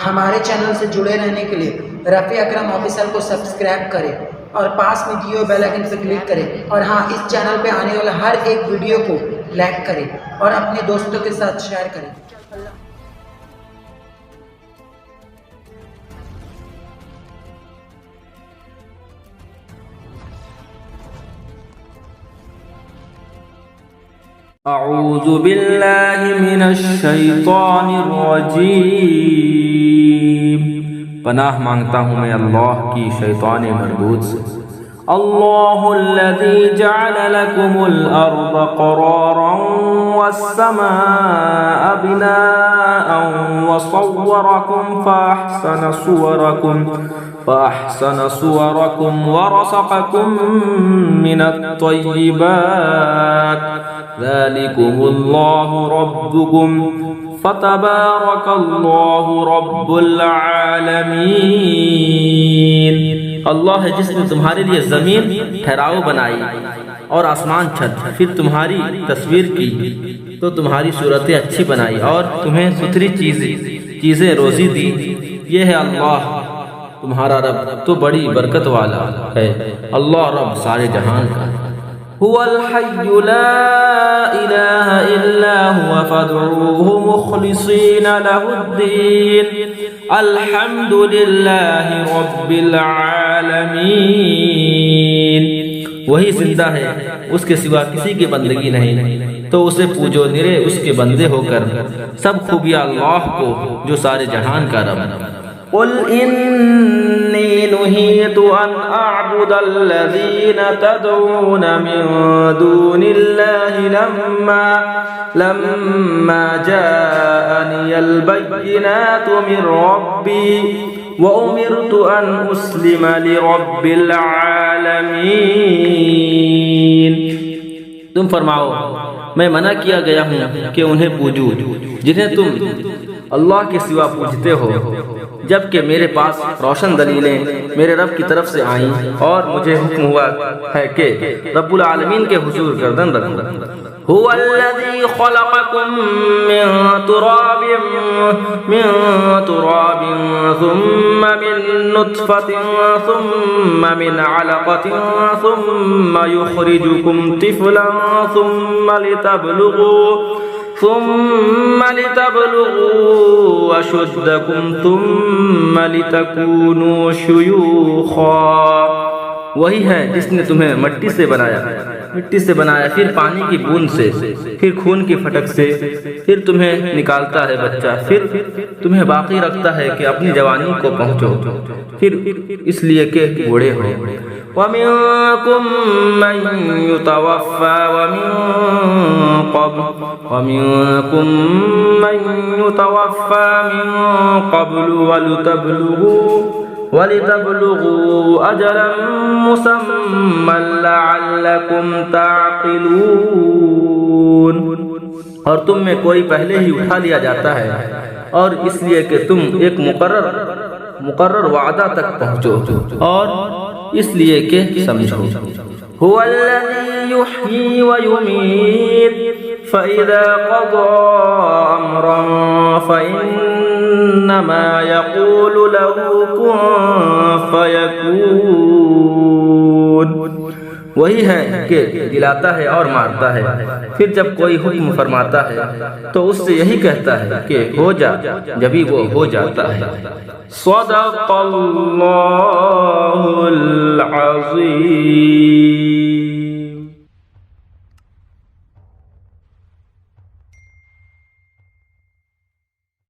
ہمارے چینل سے جڑے رہنے کے لیے رفیع اکرم آفیشل کو سبسکرائب کریں اور پاس میں دیے ہوئے بیل آئکن پہ کلک کریں، اور ہاں، اس چینل پہ آنے والا ہر ایک ویڈیو کو لائک کریں اور اپنے دوستوں کے ساتھ شیئر کریں۔ اعوذ باللہ من الشیطان الرجیم، پناہ مانگتا ہوں میں اللہ کی شیطان مردود سے۔ اللہ الذی جعل لکم الارض قرارا والسماء بناء وصورکم فأحسن صورکم ورزقکم من الطیبات، ذلكم الله ربكم فتبارك الله رب العالمین۔ اللہ ہے جس نے تمہارے لیے زمین ٹھہراؤ بنائی اور آسمان چھت، پھر تمہاری تصویر کی تو تمہاری صورتیں اچھی بنائی اور تمہیں ستھری چیزیں روزی دی۔ یہ ہے اللہ تمہارا رب، تو بڑی برکت والا ہے۔ اللہ رب سارے جہان کا۔ هو الحي لا إله إلا هو فادعوه مخلصين له الدين الحمد لله رب العالمين۔ وہی زندہ ہے، اس کے سوا کسی کی بندگی نہیں، تو اسے پوجو نرے اس کے بندے ہو کر۔ سب خوبیاں اللہ کو جو سارے جہان کا رب۔ قل انی نہیت ان اعبد الذین تدعون من دون اللہ لما جاءنی البینات من ربی وامرت ان اسلم لرب العالمین۔ تم فرماؤ میں منع کیا گیا ہوں کہ انہیں پوجو جنہیں تم اللہ کے سوا پوجتے ہو، جبکہ میرے پاس روشن دلیلیں میرے رب کی طرف سے آئیں اور مجھے حکم ہوا ہے کہ رب العالمین کے حضور گردن رکھوں۔ هو الذی خلقکم من تراب ثم من نطفة ثم من علقة ثم يخرجكم طفلا ثم لتبلغوا أشدكم ثم لتكونوا شيوخا۔ وہی ہے جس نے تمہیں مٹی سے بنایا، پھر پانی کی بوند سے، پھر خون کی پھٹک سے، پھر تمہیں نکالتا ہے بچہ، پھر تمہیں باقی رکھتا ہے کہ اپنی جوانی کو پہنچو، پھر اس لیے کہ بوڑھے ہو۔ وَمِنكُم مَّن يُتَوَفَّى مِن قَبْلُ وَلِتَبْلُغُوا أَجَلًا مُّسَمًّى لَعَلَّكُمْ تَعْقِلُونَ۔ اور تم میں کوئی پہلے ہی اٹھا لیا جاتا ہے، اور اس لیے کہ تم ایک مقرر وعدہ تک پہنچو، اور اس لیے کہ سمجھو۔ هو الذی یحیی ویمیت فإذا قضى أمرا فإنما يقول له كن فيكون۔ وہی ہے کہ دلاتا ہے اور مارتا ہے، پھر جب کوئی حکم فرماتا ہے تو اس سے یہی کہتا ہے کہ ہو جا، جبھی وہ ہو جاتا ہے۔ صدق اللہ العظیم۔